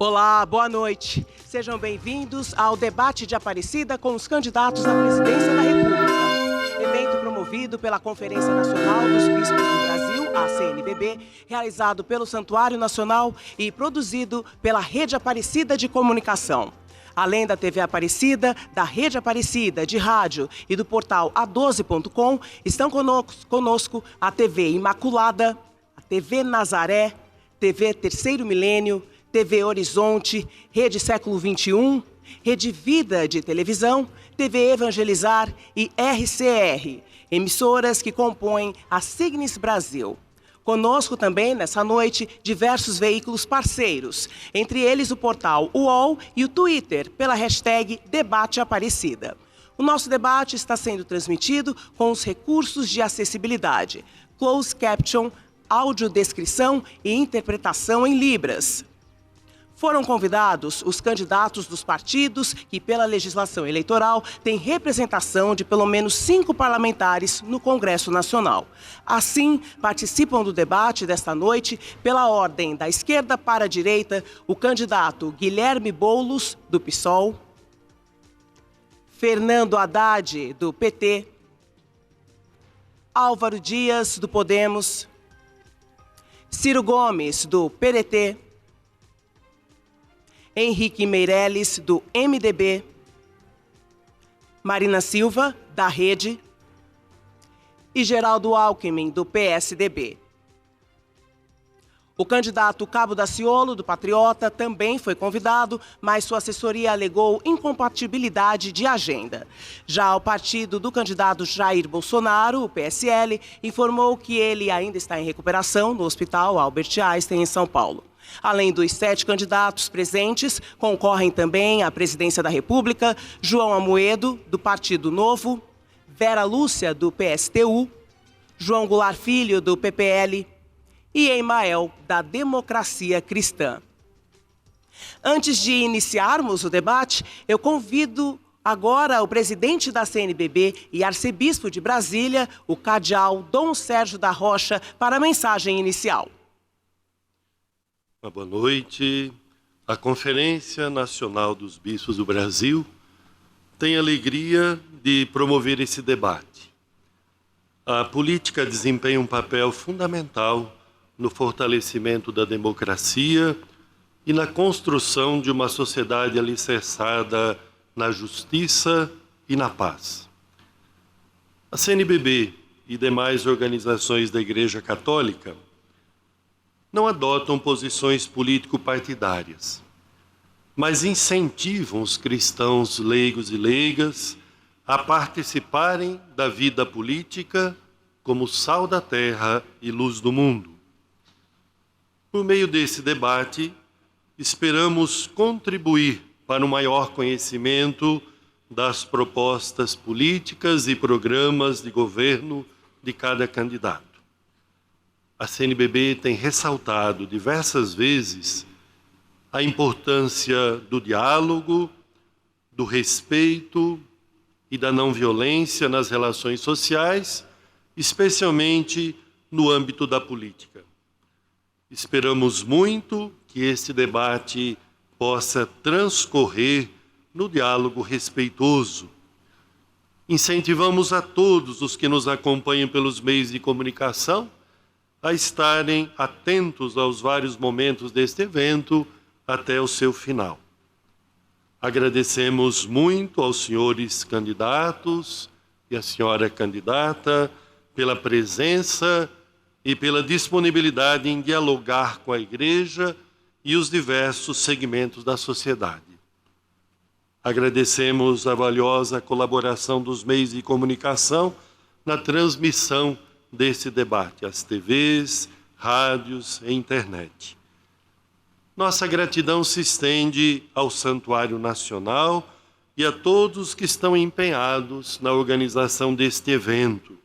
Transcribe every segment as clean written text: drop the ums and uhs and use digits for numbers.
Olá, boa noite. Sejam bem-vindos ao debate de Aparecida com os candidatos à presidência da República. Evento promovido pela Conferência Nacional dos Bispos do Brasil, a CNBB, realizado pelo Santuário Nacional e produzido pela Rede Aparecida de Comunicação. Além da TV Aparecida, da Rede Aparecida de rádio e do portal A12.com, estão conosco a TV Imaculada, a TV Nazaré, TV Terceiro Milênio, TV Horizonte, Rede Século XXI, Rede Vida de Televisão, TV Evangelizar e RCR, emissoras que compõem a Signis Brasil. Conosco também, nessa noite, diversos veículos parceiros, entre eles o portal UOL e o Twitter, pela hashtag Debate Aparecida. O nosso debate está sendo transmitido com os recursos de acessibilidade, closed caption, audiodescrição e interpretação em Libras. Foram convidados os candidatos dos partidos que, pela legislação eleitoral, têm representação de pelo menos 5 parlamentares no Congresso Nacional. Assim, participam do debate desta noite, pela ordem da esquerda para a direita, o candidato Guilherme Boulos, do PSOL, Fernando Haddad, do PT, Álvaro Dias, do Podemos, Ciro Gomes, do PDT, Henrique Meirelles, do MDB, Marina Silva, da Rede, e Geraldo Alckmin, do PSDB. O candidato Cabo Daciolo, do Patriota, também foi convidado, mas sua assessoria alegou incompatibilidade de agenda. Já o partido do candidato Jair Bolsonaro, o PSL, informou que ele ainda está em recuperação no Hospital Albert Einstein, em São Paulo. Além dos 7 candidatos presentes, concorrem também à presidência da República João Amoedo, do Partido Novo, Vera Lúcia, do PSTU, João Goulart Filho, do PPL e Emael, da Democracia Cristã. Antes de iniciarmos o debate, eu convido agora o presidente da CNBB e arcebispo de Brasília, o cardeal Dom Sérgio da Rocha, para a mensagem inicial. Uma boa noite. A Conferência Nacional dos Bispos do Brasil tem a alegria de promover esse debate. A política desempenha um papel fundamental no fortalecimento da democracia e na construção de uma sociedade alicerçada na justiça e na paz. A CNBB e demais organizações da Igreja Católica não adotam posições político-partidárias, mas incentivam os cristãos leigos e leigas a participarem da vida política como sal da terra e luz do mundo. Por meio desse debate, esperamos contribuir para um maior conhecimento das propostas políticas e programas de governo de cada candidato. A CNBB tem ressaltado diversas vezes a importância do diálogo, do respeito e da não violência nas relações sociais, especialmente no âmbito da política. Esperamos muito que este debate possa transcorrer no diálogo respeitoso. Incentivamos a todos os que nos acompanham pelos meios de comunicação a estarem atentos aos vários momentos deste evento até o seu final. Agradecemos muito aos senhores candidatos e à senhora candidata pela presença e pela disponibilidade em dialogar com a Igreja e os diversos segmentos da sociedade. Agradecemos a valiosa colaboração dos meios de comunicação na transmissão desse debate, as TVs, rádios e internet. Nossa gratidão se estende ao Santuário Nacional e a todos que estão empenhados na organização deste evento.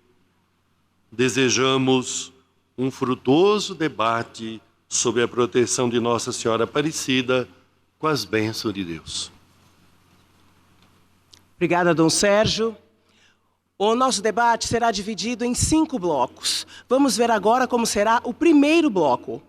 Desejamos um frutuoso debate sobre a proteção de Nossa Senhora Aparecida, com as bênçãos de Deus. Obrigada, Dom Sérgio. O nosso debate será dividido em 5 blocos. Vamos ver agora como será o primeiro bloco.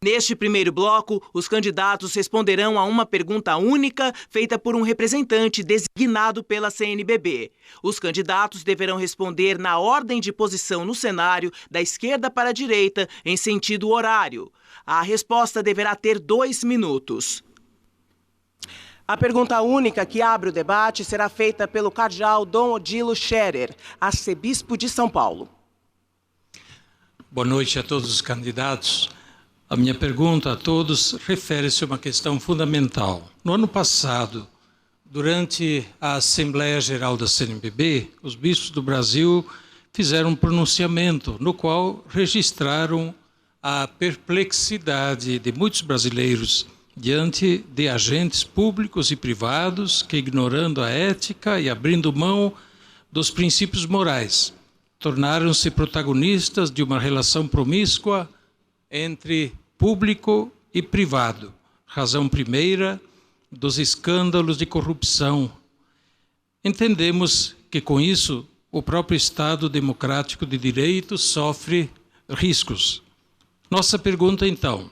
Neste primeiro bloco, os candidatos responderão a uma pergunta única feita por um representante designado pela CNBB. Os candidatos deverão responder na ordem de posição no cenário, da esquerda para a direita, em sentido horário. A resposta deverá ter 2 minutos. A pergunta única que abre o debate será feita pelo cardeal Dom Odilo Scherer, arcebispo de São Paulo. Boa noite a todos os candidatos. A minha pergunta a todos refere-se a uma questão fundamental. No ano passado, durante a Assembleia Geral da CNBB, os bispos do Brasil fizeram um pronunciamento no qual registraram a perplexidade de muitos brasileiros diante de agentes públicos e privados que, ignorando a ética e abrindo mão dos princípios morais, tornaram-se protagonistas de uma relação promíscua entre público e privado, razão primeira dos escândalos de corrupção. Entendemos que, com isso, o próprio Estado democrático de direito sofre riscos. Nossa pergunta, então: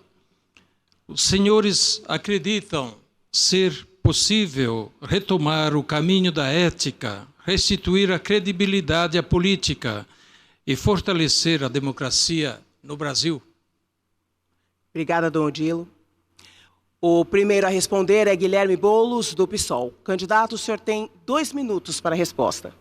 os senhores acreditam ser possível retomar o caminho da ética, restituir a credibilidade à política e fortalecer a democracia no Brasil? Obrigada, Dom Odilo. O primeiro a responder é Guilherme Boulos, do PSOL. Candidato, o senhor tem 2 minutos para a resposta.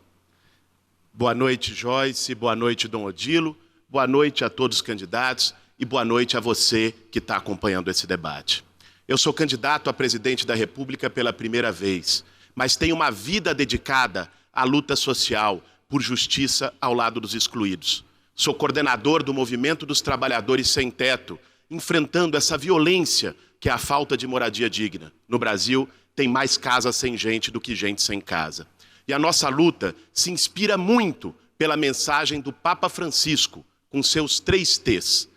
Boa noite, Joyce. Boa noite, Dom Odilo. Boa noite a todos os candidatos e boa noite a você que está acompanhando esse debate. Eu sou candidato a presidente da República pela primeira vez, mas tenho uma vida dedicada à luta social por justiça ao lado dos excluídos. Sou coordenador do Movimento dos Trabalhadores Sem Teto, enfrentando essa violência que é a falta de moradia digna. No Brasil, tem mais casas sem gente do que gente sem casa. E a nossa luta se inspira muito pela mensagem do Papa Francisco, com seus 3 T's: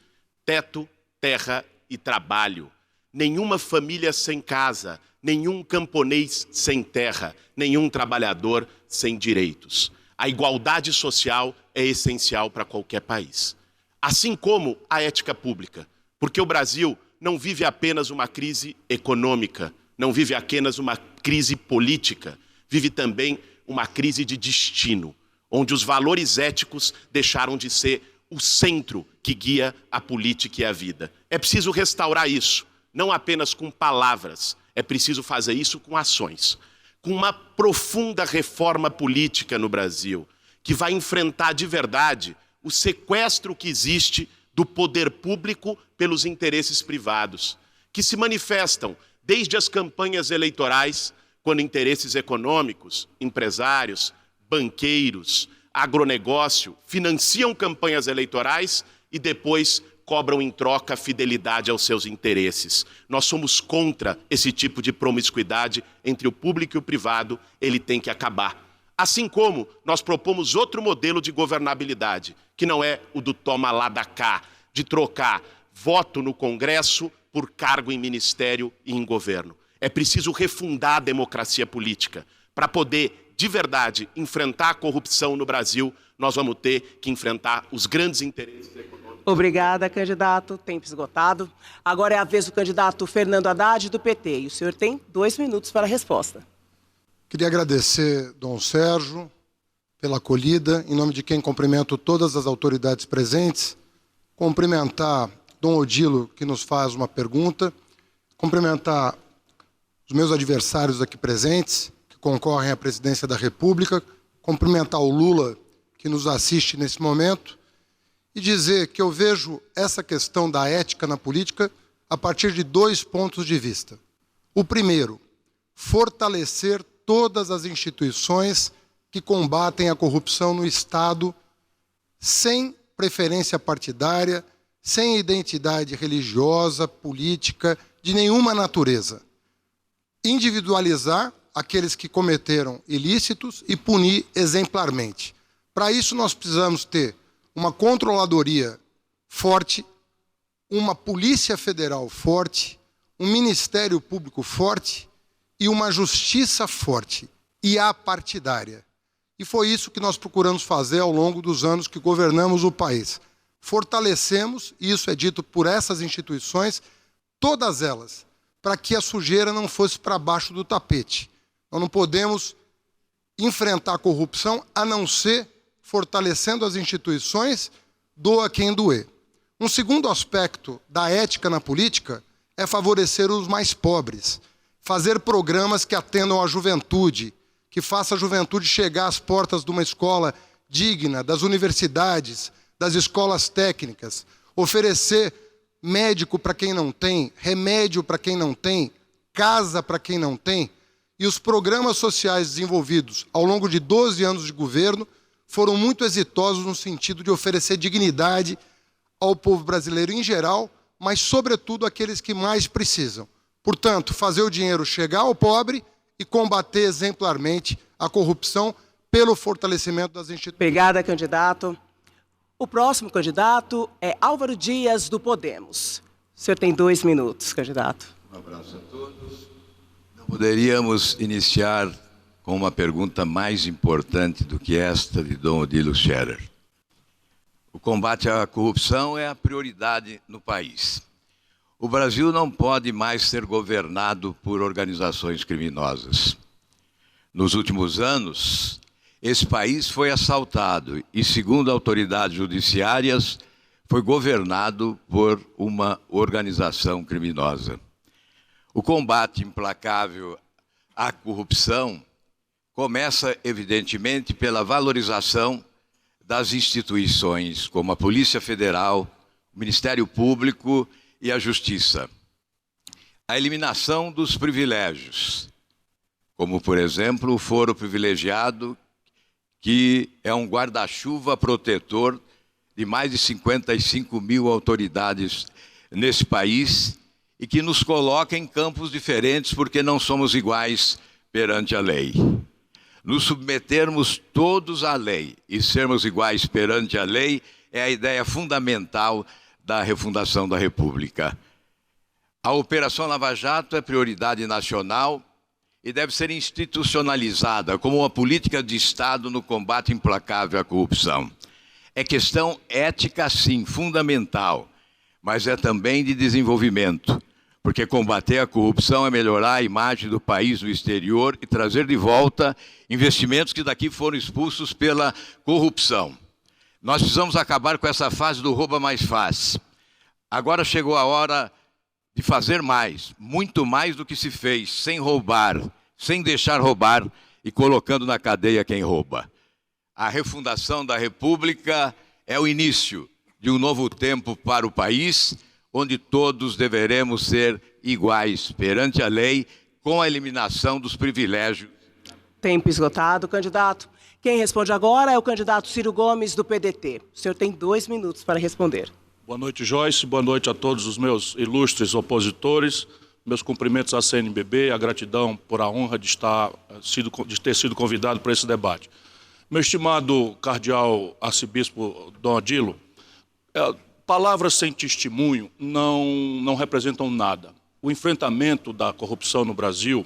teto, terra e trabalho. Nenhuma família sem casa, nenhum camponês sem terra, nenhum trabalhador sem direitos. A igualdade social é essencial para qualquer país. Assim como a ética pública. Porque o Brasil não vive apenas uma crise econômica, não vive apenas uma crise política, vive também uma crise de destino, onde os valores éticos deixaram de ser o centro que guia a política e a vida. É preciso restaurar isso, não apenas com palavras, é preciso fazer isso com ações, com uma profunda reforma política no Brasil, que vai enfrentar de verdade o sequestro que existe do poder público pelos interesses privados, que se manifestam desde as campanhas eleitorais, quando interesses econômicos, empresários, banqueiros, agronegócio financiam campanhas eleitorais e depois cobram em troca fidelidade aos seus interesses. Nós somos contra esse tipo de promiscuidade entre o público e o privado, ele tem que acabar. Assim como nós propomos outro modelo de governabilidade, que não é o do toma lá da cá, de trocar voto no Congresso por cargo em ministério e em governo. É preciso refundar a democracia política. Para poder, de verdade, enfrentar a corrupção no Brasil, nós vamos ter que enfrentar os grandes interesses econômicos. Obrigada, candidato. Tempo esgotado. Agora é a vez do candidato Fernando Haddad, do PT. E o senhor tem 2 minutos para a resposta. Queria agradecer, Dom Sérgio, pela acolhida, em nome de quem cumprimento todas as autoridades presentes, cumprimentar Dom Odilo, que nos faz uma pergunta, cumprimentar os meus adversários aqui presentes, que concorrem à presidência da República, cumprimentar o Lula, que nos assiste nesse momento, e dizer que eu vejo essa questão da ética na política a partir de 2 pontos de vista. O primeiro, fortalecer todas as instituições que combatem a corrupção no Estado, sem preferência partidária, sem identidade religiosa, política, de nenhuma natureza. Individualizar aqueles que cometeram ilícitos e punir exemplarmente. Para isso nós precisamos ter uma controladoria forte, uma Polícia Federal forte, um Ministério Público forte e uma justiça forte e apartidária. E foi isso que nós procuramos fazer ao longo dos anos que governamos o país. fortalecemos, e isso é dito por essas instituições, todas elas, para que a sujeira não fosse para baixo do tapete. Nós não podemos enfrentar a corrupção a não ser fortalecendo as instituições, doa quem doer. Um segundo aspecto da ética na política é favorecer os mais pobres, fazer programas que atendam à juventude, que faça a juventude chegar às portas de uma escola digna, das universidades, das escolas técnicas, oferecer médico para quem não tem, remédio para quem não tem, casa para quem não tem. E os programas sociais desenvolvidos ao longo de 12 anos de governo foram muito exitosos no sentido de oferecer dignidade ao povo brasileiro em geral, mas, sobretudo, àqueles que mais precisam. Portanto, fazer o dinheiro chegar ao pobre e combater exemplarmente a corrupção pelo fortalecimento das instituições. Obrigada, candidato. O próximo candidato é Álvaro Dias, do Podemos. O senhor tem 2 minutos, candidato. Um abraço a todos. Não poderíamos iniciar com uma pergunta mais importante do que esta de Dom Odilo Scherer. O combate à corrupção é a prioridade no país. O Brasil não pode mais ser governado por organizações criminosas. Nos últimos anos, esse país foi assaltado e, segundo autoridades judiciárias, foi governado por uma organização criminosa. O combate implacável à corrupção começa, evidentemente, pela valorização das instituições, como a Polícia Federal, o Ministério Público e a Justiça. A eliminação dos privilégios, como, por exemplo, o foro privilegiado, que é um guarda-chuva protetor de mais de 55 mil autoridades nesse país e que nos coloca em campos diferentes porque não somos iguais perante a lei. Nos submetermos todos à lei e sermos iguais perante a lei é a ideia fundamental da refundação da República. A Operação Lava Jato é prioridade nacional e deve ser institucionalizada como uma política de Estado no combate implacável à corrupção. É questão ética, sim, fundamental, mas é também de desenvolvimento, porque combater a corrupção é melhorar a imagem do país no exterior e trazer de volta investimentos que daqui foram expulsos pela corrupção. Nós precisamos acabar com essa fase do rouba mais fácil. Agora chegou a hora de fazer mais, muito mais do que se fez, sem roubar, sem deixar roubar e colocando na cadeia quem rouba. A refundação da República é o início de um novo tempo para o país, onde todos deveremos ser iguais perante a lei, com a eliminação dos privilégios. Tempo esgotado, candidato. Quem responde agora é o candidato Ciro Gomes, do PDT. O senhor tem 2 minutos para responder. Boa noite, Joyce. Boa noite a todos os meus ilustres opositores. Meus cumprimentos à CNBB, a gratidão por a honra de ter sido convidado para esse debate. Meu estimado cardeal arcebispo Dom Odilo, palavras sem testemunho não representam nada. O enfrentamento da corrupção no Brasil,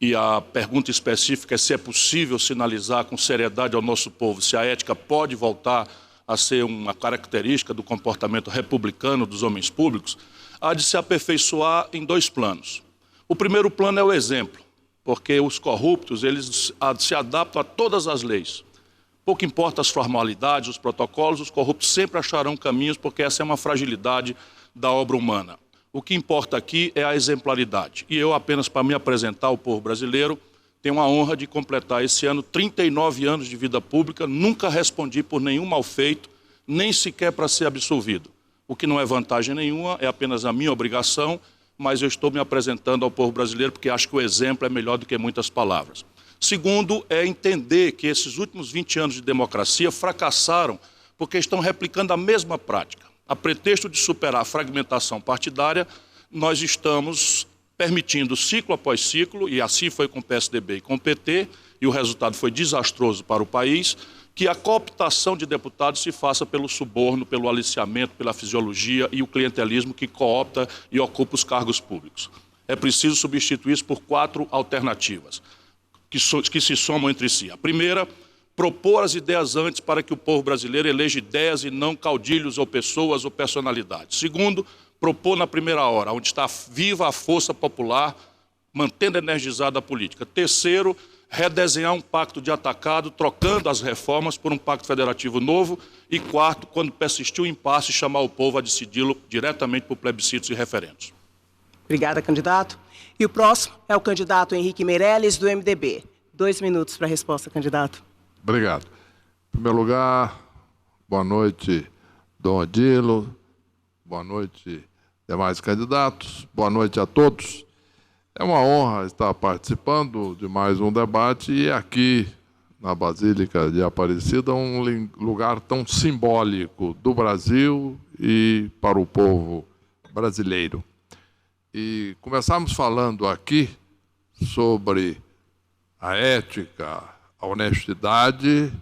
e a pergunta específica é se é possível sinalizar com seriedade ao nosso povo se a ética pode voltar a ser uma característica do comportamento republicano dos homens públicos, há de se aperfeiçoar em 2 planos. O primeiro plano é o exemplo, porque os corruptos eles se adaptam a todas as leis. Pouco importa as formalidades, os protocolos, os corruptos sempre acharão caminhos, porque essa é uma fragilidade da obra humana. O que importa aqui é a exemplaridade. E eu, apenas para me apresentar ao povo brasileiro, tenho a honra de completar esse ano 39 anos de vida pública, nunca respondi por nenhum mal feito, nem sequer para ser absolvido. O que não é vantagem nenhuma, é apenas a minha obrigação, mas eu estou me apresentando ao povo brasileiro porque acho que o exemplo é melhor do que muitas palavras. Segundo, é entender que esses últimos 20 anos de democracia fracassaram porque estão replicando a mesma prática. A pretexto de superar a fragmentação partidária, nós estamos permitindo ciclo após ciclo, e assim foi com o PSDB e com o PT, e o resultado foi desastroso para o país, que a cooptação de deputados se faça pelo suborno, pelo aliciamento, pela fisiologia e o clientelismo que coopta e ocupa os cargos públicos. É preciso substituir isso por 4 alternativas que se somam entre si. A primeira, propor as ideias antes para que o povo brasileiro eleja ideias e não caudilhos ou pessoas ou personalidades. Segundo, propor na primeira hora, onde está viva a força popular, mantendo energizada a política. Terceiro, redesenhar um pacto de atacado, trocando as reformas por um pacto federativo novo. E quarto, quando persistir o impasse, chamar o povo a decidi-lo diretamente por plebiscitos e referendos. Obrigada, candidato. E o próximo é o candidato Henrique Meirelles, do MDB. 2 minutos para a resposta, candidato. Obrigado. Em primeiro lugar, boa noite, Dom Odilo, boa noite, demais candidatos, boa noite a todos. É uma honra estar participando de mais um debate e aqui na Basílica de Aparecida, um lugar tão simbólico do Brasil e para o povo brasileiro. E começamos falando aqui sobre a ética, a honestidade,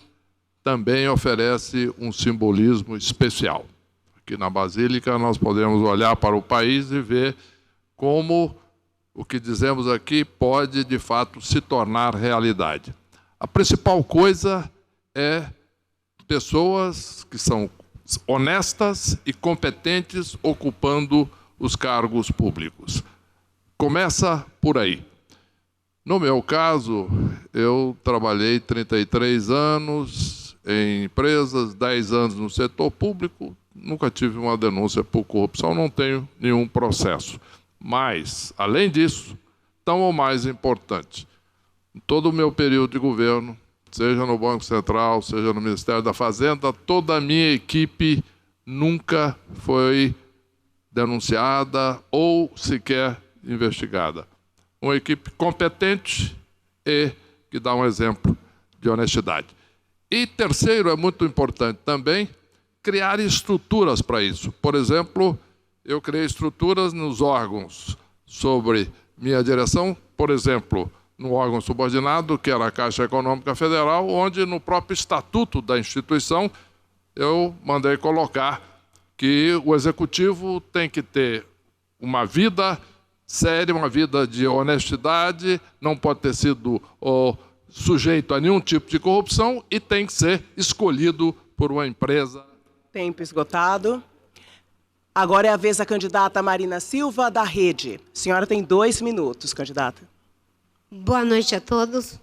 também oferece um simbolismo especial. Aqui na Basílica nós podemos olhar para o país e ver como o que dizemos aqui pode, de fato, se tornar realidade. A principal coisa é pessoas que são honestas e competentes ocupando os cargos públicos. Começa por aí. No meu caso, eu trabalhei 33 anos em empresas, 10 anos no setor público, nunca tive uma denúncia por corrupção, não tenho nenhum processo. Mas, além disso, tão ou mais importante, em todo o meu período de governo, seja no Banco Central, seja no Ministério da Fazenda, toda a minha equipe nunca foi denunciada ou sequer investigada. Uma equipe competente e que dá um exemplo de honestidade. E terceiro, é muito importante também, criar estruturas para isso. Por exemplo, eu criei estruturas nos órgãos sobre minha direção, por exemplo, no órgão subordinado, que era a Caixa Econômica Federal, onde no próprio estatuto da instituição eu mandei colocar que o executivo tem que ter uma vida séria, uma vida de honestidade, não pode ter sido sujeito a nenhum tipo de corrupção e tem que ser escolhido por uma empresa. Tempo esgotado. Agora é a vez da candidata Marina Silva, da Rede. A senhora tem 2 minutos, candidata. Boa noite a todos.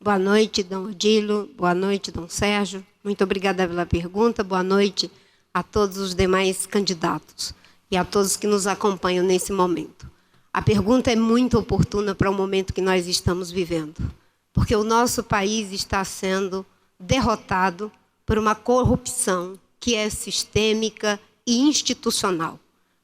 Boa noite, Dom Odilo. Boa noite, Dom Sérgio. Muito obrigada pela pergunta. Boa noite a todos os demais candidatos e a todos que nos acompanham nesse momento. A pergunta é muito oportuna para o momento que nós estamos vivendo, porque o nosso país está sendo derrotado por uma corrupção que é sistêmica e institucional,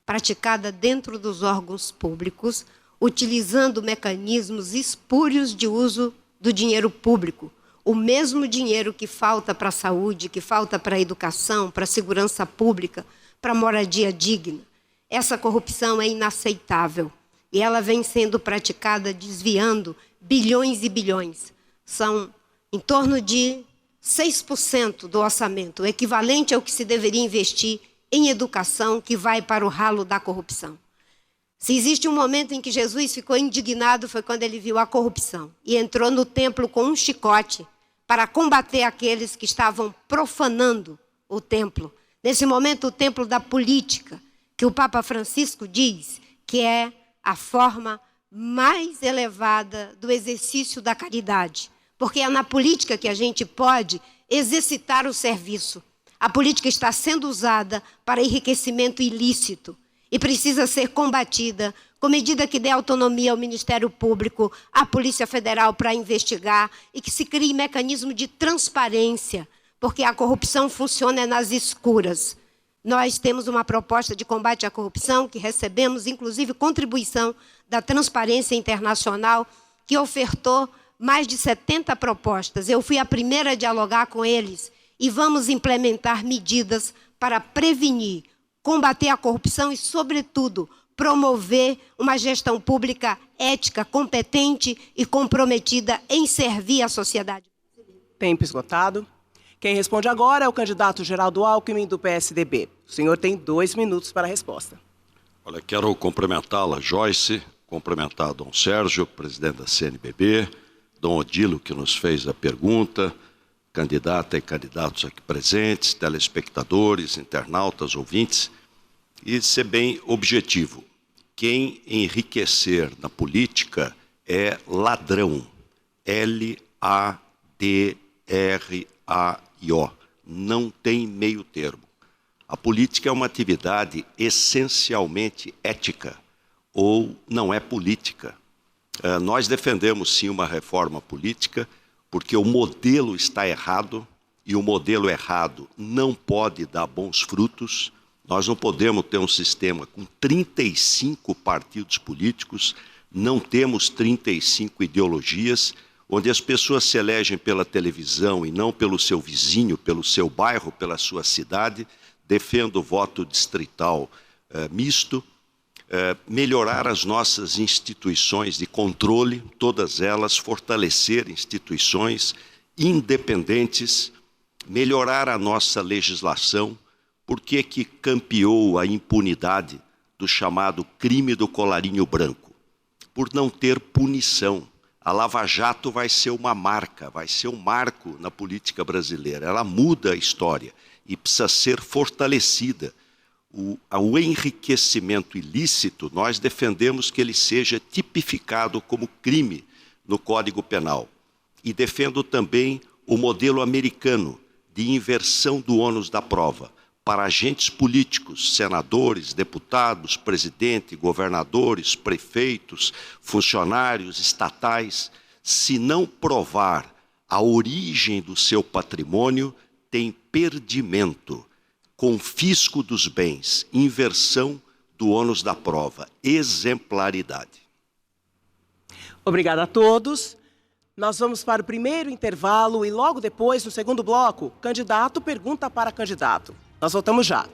praticada dentro dos órgãos públicos, utilizando mecanismos espúrios de uso do dinheiro público, o mesmo dinheiro que falta para a saúde, que falta para a educação, para a segurança pública, para a moradia digna. Essa corrupção é inaceitável e ela vem sendo praticada desviando bilhões e bilhões. São em torno de 6% do orçamento, o equivalente ao que se deveria investir em educação, que vai para o ralo da corrupção. Se existe um momento em que Jesus ficou indignado, foi quando ele viu a corrupção e entrou no templo com um chicote para combater aqueles que estavam profanando o templo. Nesse momento, o templo da política, que o Papa Francisco diz que é a forma mais elevada do exercício da caridade, porque é na política que a gente pode exercitar o serviço. A política está sendo usada para enriquecimento ilícito e precisa ser combatida com medida que dê autonomia ao Ministério Público, à Polícia Federal para investigar e que se crie mecanismo de transparência, porque a corrupção funciona nas escuras. Nós temos uma proposta de combate à corrupção que recebemos, inclusive, contribuição da Transparência Internacional, que ofertou mais de 70 propostas. Eu fui a primeira a dialogar com eles e vamos implementar medidas para prevenir, combater a corrupção e, sobretudo, promover uma gestão pública ética, competente e comprometida em servir a sociedade. Tempo esgotado. Quem responde agora é o candidato Geraldo Alckmin, do PSDB. O senhor tem 2 minutos para a resposta. Olha, quero cumprimentá-la, Joyce, cumprimentar Dom Sérgio, presidente da CNBB, Dom Odilo, que nos fez a pergunta, candidata e candidatos aqui presentes, telespectadores, internautas, ouvintes, e ser bem objetivo. Quem enriquecer na política é ladrão. L-A-D-R-A-I-O. Não tem meio termo. A política é uma atividade essencialmente ética, ou não é política. Nós defendemos, sim, uma reforma política, porque o modelo está errado, e o modelo errado não pode dar bons frutos. Nós não podemos ter um sistema com 35 partidos políticos, não temos 35 ideologias, onde as pessoas se elegem pela televisão e não pelo seu vizinho, pelo seu bairro, pela sua cidade. Defendo o voto distrital misto. Melhorar as nossas instituições de controle, todas elas, fortalecer instituições independentes, melhorar a nossa legislação. Por que que campeou a impunidade do chamado crime do colarinho branco? Por não ter punição. A Lava Jato vai ser uma marca, vai ser um marco na política brasileira. Ela muda a história e precisa ser fortalecida. O enriquecimento ilícito, nós defendemos que ele seja tipificado como crime no Código Penal. E defendo também o modelo americano de inversão do ônus da prova para agentes políticos, senadores, deputados, presidente, governadores, prefeitos, funcionários estatais. Se não provar a origem do seu patrimônio, tem perdimento. Confisco dos bens, inversão do ônus da prova, exemplaridade. Obrigada a todos. Nós vamos para o primeiro intervalo e logo depois, no segundo bloco, candidato pergunta para candidato. Nós voltamos já.